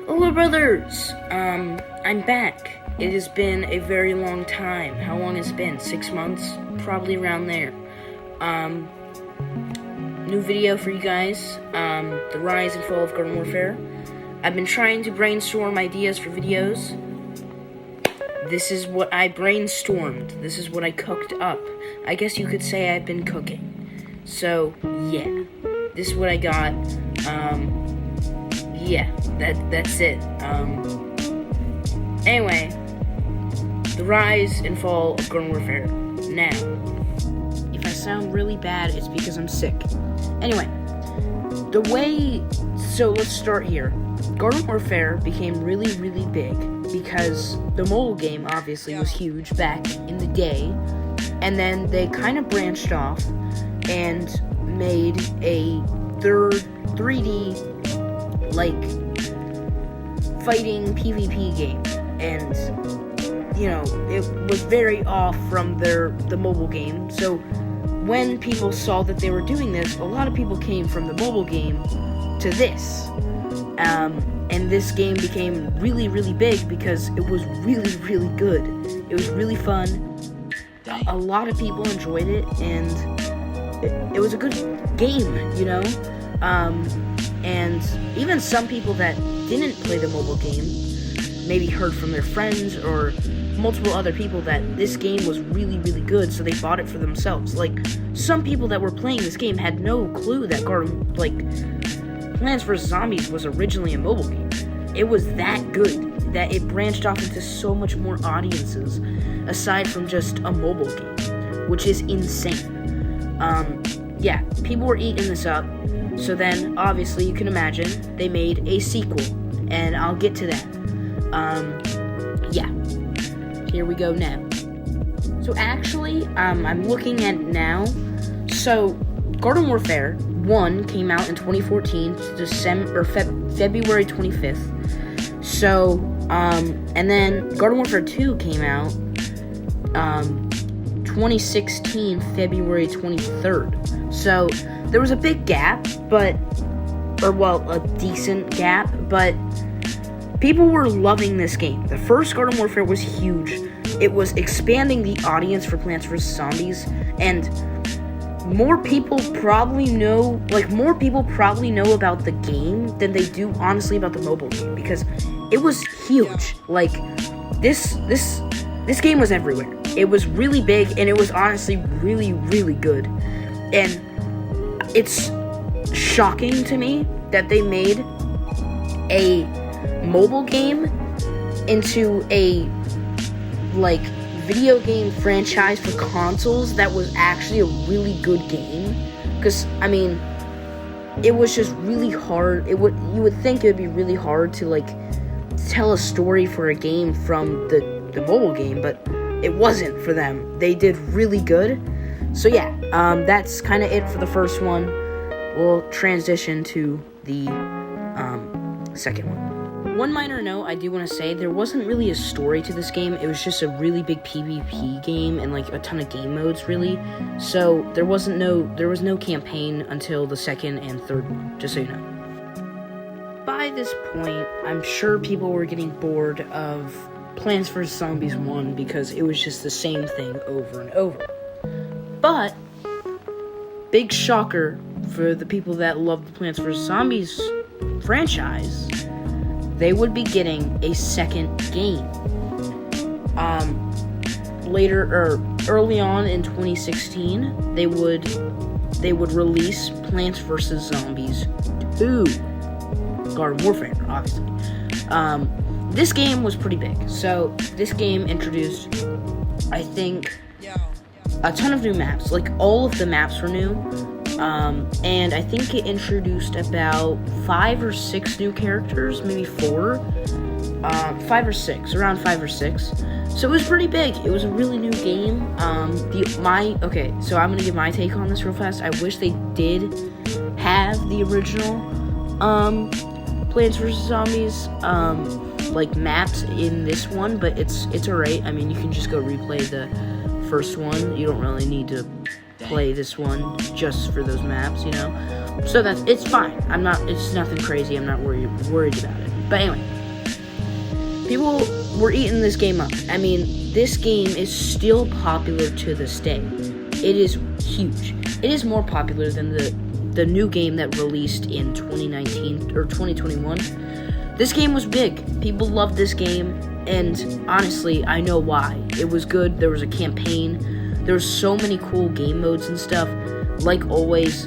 Hello, brothers! I'm back. It has been a very long time. How long has it been? 6 months? Probably around there. New video for you guys. The rise and fall of Garden Warfare. I've been trying to brainstorm ideas for videos. This is what I brainstormed. This is what I cooked up. I guess you could say I've been cooking. So, yeah. This is what I got. Yeah, that's it. Anyway, the rise and fall of Garden Warfare. Now, if I sound really bad, it's because I'm sick. Anyway, so let's start here. Garden Warfare became really, really big because the mobile game obviously was huge back in the day, and then they kind of branched off and made a 3D like fighting PvP game, and it was very off from the mobile game. So when people saw that they were doing this, a lot of people came from the mobile game to this, and this game became really, really big because it was really, really good. It was really fun. A lot of people enjoyed it, and it was a good game, and even some people that didn't play the mobile game maybe heard from their friends or multiple other people that this game was really, really good, so they bought it for themselves. Like, some people that were playing this game had no clue that Plants vs. Zombies was originally a mobile game. It was that good that it branched off into so much more audiences aside from just a mobile game, which is insane. Yeah, people were eating this up. So then, obviously, you can imagine, they made a sequel, and I'll get to that. Yeah, here we go now. So actually, I'm looking at it now. So, Garden Warfare 1 came out in 2014, February 25th. So, and then Garden Warfare 2 came out, 2016, February 23rd. So, there was a big gap, a decent gap, but people were loving this game. The first Garden Warfare was huge. It was expanding the audience for Plants vs. Zombies, and more people probably know about the game than they do, honestly, about the mobile game, because it was huge. Like, this game was everywhere. It was really big, and it was honestly really, really good. And it's shocking to me that they made a mobile game into a video game franchise for consoles that was actually a really good game. Because it was just really hard. You would think it would be really hard to tell a story for a game from the mobile game, but it wasn't for them. They did really good. So yeah, that's kind of it for the first one. We'll transition to the second one. One minor note I do want to say, there wasn't really a story to this game. It was just a really big PvP game and a ton of game modes, really. So there was no campaign until the second and third one, just so you know. By this point, I'm sure people were getting bored of Plants vs. Zombies 1 because it was just the same thing over and over. But, big shocker for the people that love the Plants vs. Zombies franchise, they would be getting a second game. Early on in 2016, they would release Plants vs. Zombies 2. Garden Warfare, obviously. This game was pretty big. So, this game introduced, I think, a ton of new maps. All of the maps were new. And I think it introduced about 5 or 6 new characters, maybe 4. 5 or 6, around 5 or 6. So it was pretty big. It was a really new game. So I'm gonna give my take on this real fast. I wish they did have the original, Plants vs. Zombies, maps in this one, but it's alright. You can just go replay the first one. You don't really need to play this one just for those maps, So it's fine. It's nothing crazy. I'm not worried about it. But anyway, people were eating this game up. I mean, this game is still popular to this day. It is huge. It is more popular than the new game that released in 2019 or 2021. This game was big. People loved this game, and honestly, I know why. It was good. There was a campaign. There were so many cool game modes and stuff. Like always,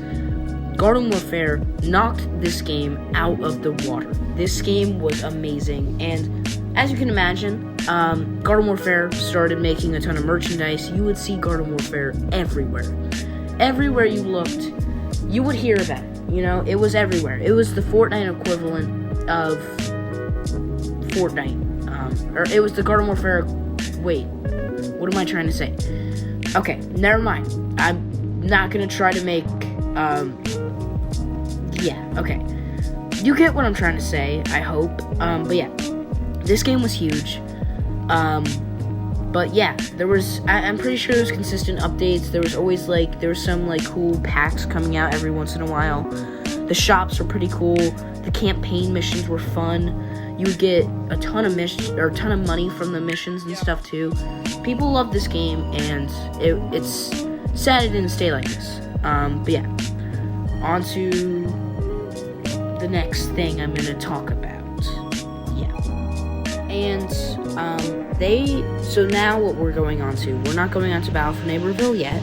Garden Warfare knocked this game out of the water. This game was amazing, and as you can imagine, Garden Warfare started making a ton of merchandise. You would see Garden Warfare everywhere. Everywhere you looked, you would hear about it. You know, it was everywhere. It was the Fortnite equivalent of Fortnite. Or it was the Garden Warfare... Wait, what am I trying to say? Okay, never mind. I'm not gonna try to make... Yeah, okay. You get what I'm trying to say, I hope. But yeah, this game was huge. But yeah, there was, I'm pretty sure there was consistent updates. There was always there was some cool packs coming out every once in a while. The shops were pretty cool. The campaign missions were fun. You would get a ton of a ton of money from the missions and stuff too. People love this game, and it's sad it didn't stay like this. But yeah, on to the next thing I'm gonna talk about. Yeah, and so now what we're going on to, we're not going on to Battle for Neighborville yet.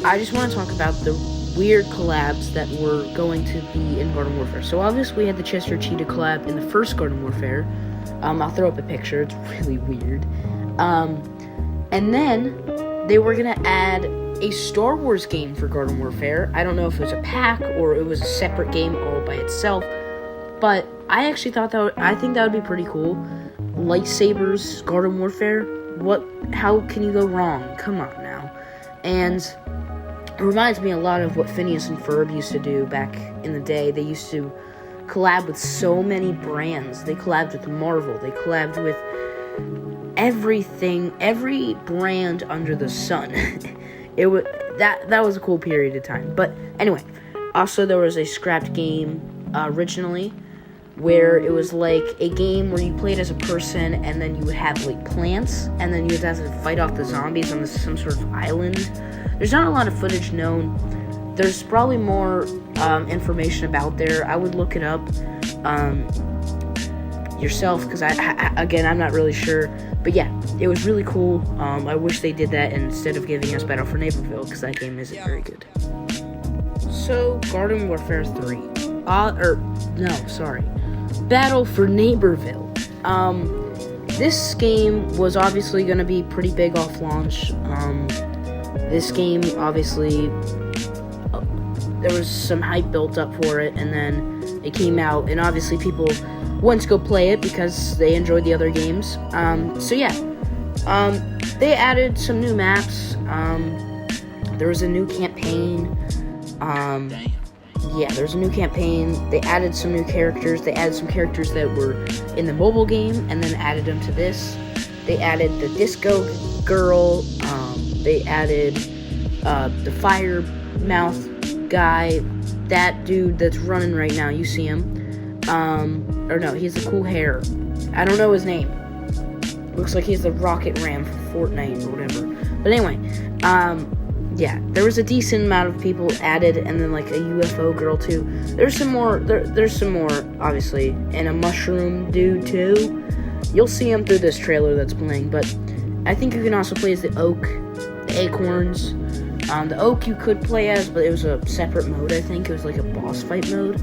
I just want to talk about the weird collabs that were going to be in Garden Warfare. So obviously we had the Chester Cheetah collab in the first Garden Warfare. I'll throw up a picture. It's really weird. And then they were gonna add a Star Wars game for Garden Warfare. I don't know if it was a pack or it was a separate game all by itself, but I actually thought I think that would be pretty cool. Lightsabers, Garden Warfare. How can you go wrong? Come on now. And it reminds me a lot of what Phineas and Ferb used to do back in the day. They used to collab with so many brands. They collabed with Marvel. They collabed with everything, every brand under the sun. That was a cool period of time. But anyway, also there was a scrapped game originally, where it was a game where you played as a person, and then you would have plants, and then you would have to fight off the zombies on some sort of island. There's not a lot of footage known. There's probably more information about there. I would look it up yourself, because I'm not really sure. But yeah, it was really cool. I wish they did that instead of giving us Battle for Neighborville, because that game isn't very good. So, Garden Warfare 3. Battle for Neighborville. This game was obviously going to be pretty big off launch. This game, obviously, there was some hype built up for it, and then it came out, and obviously people went to go play it because they enjoyed the other games. So yeah, they added some new maps. There was a new campaign. Yeah, there's a new campaign. They added some new characters. They added some characters that were in the mobile game and then added them to this. They added the disco girl. They added the fire mouth guy. That dude that's running right now. You see him. Or no, he has the cool hair. I don't know his name. Looks like he's the Rocket Ram for Fortnite or whatever. But anyway, yeah, there was a decent amount of people added, and then a UFO girl too. There's some more. There's some more, obviously, and a mushroom dude too. You'll see him through this trailer that's playing. But I think you can also play as the Oak, the Acorns. The Oak you could play as, but it was a separate mode. I think it was a boss fight mode.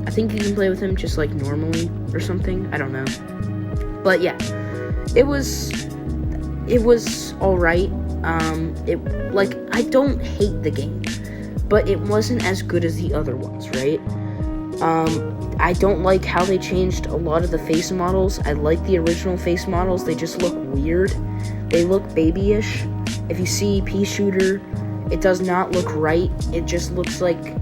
I think you can play with him just normally or something. I don't know. But yeah, it was alright. I don't hate the game, but it wasn't as good as the other ones, right? I don't like how they changed a lot of the face models. I like the original face models. They just look weird. They look babyish. If you see Pea Shooter, it does not look right. It just looks like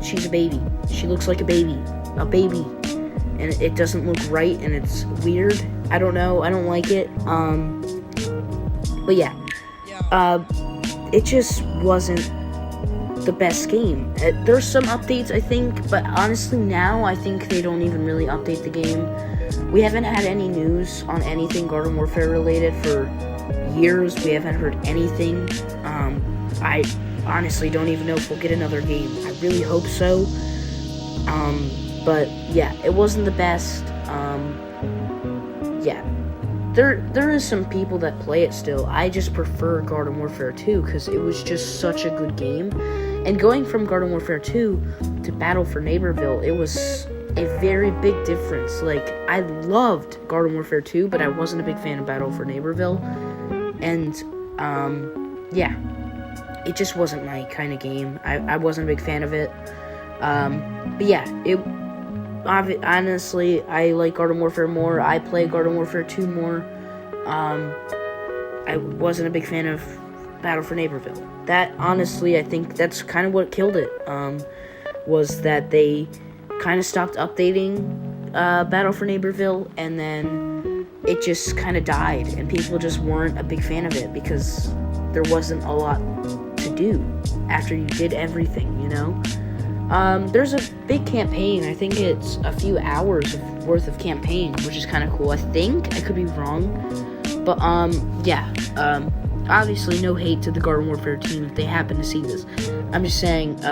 she's a baby. She looks like a baby, and it doesn't look right, and it's weird. I don't know. I don't like it. But yeah, it just wasn't the best game. There's some updates, I think, but honestly now I think they don't even really update the game. we haven't had any news on anything Garden Warfare related for years. We haven't heard anything. I honestly don't even know if we'll get another game. I really hope so. But yeah, it wasn't the best. Yeah, there is some people that play it still. I just prefer Garden Warfare 2 because it was just such a good game. And going from Garden Warfare 2 to Battle for Neighborville, it was a very big difference. Like, I loved Garden Warfare 2, but I wasn't a big fan of Battle for Neighborville. And, yeah, it just wasn't my kind of game. I wasn't a big fan of it. But yeah, honestly, I like Garden Warfare more. I play Garden Warfare 2 more. I wasn't a big fan of Battle for Neighborville. That, honestly, I think that's kind of what killed it, was that they kind of stopped updating Battle for Neighborville, and then it just kind of died, and people just weren't a big fan of it because there wasn't a lot to do after you did everything, you know? There's a big campaign. I think it's a few hours worth of campaign, which is kind of cool. I think. I could be wrong. But, yeah. Obviously, no hate to the Garden Warfare team if they happen to see this. I'm just saying,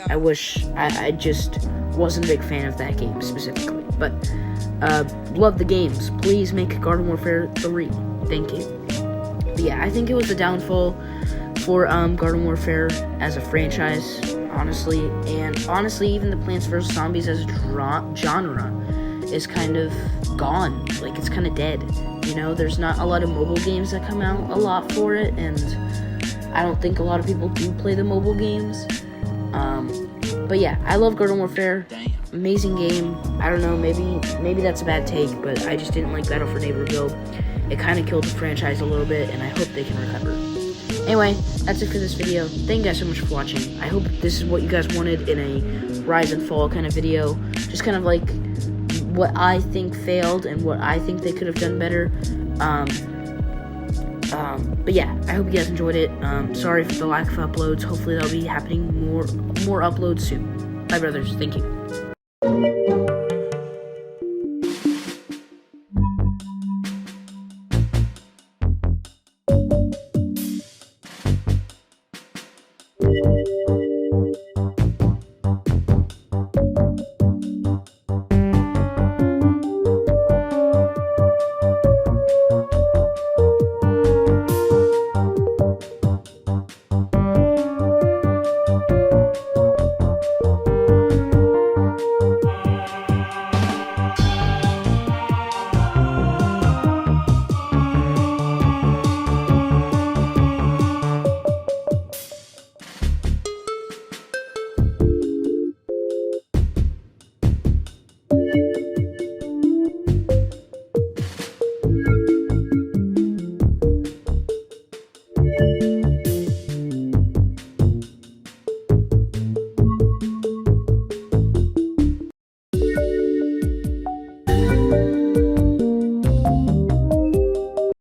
I wish I just wasn't a big fan of that game specifically. But, love the games. Please make Garden Warfare 3. Thank you. But yeah, I think it was the downfall for, Garden Warfare as a franchise, honestly. And honestly, even the Plants vs. Zombies as a genre is kind of gone. Like, it's kind of dead. You know, there's not a lot of mobile games that come out a lot for it, and I don't think a lot of people do play the mobile games. But yeah, I love Garden Warfare. Amazing game. I don't know, maybe that's a bad take, but I just didn't like Battle for Neighborville. It kind of killed the franchise a little bit, and I hope they can recover. Anyway, that's it for this video. Thank you guys so much for watching. I hope this is what you guys wanted in a Rise and Fall kind of video. Just kind of like what I think failed and what I think they could have done better. But yeah, I hope you guys enjoyed it. Sorry for the lack of uploads. Hopefully that'll be happening more uploads soon. Bye, brothers. Thank you.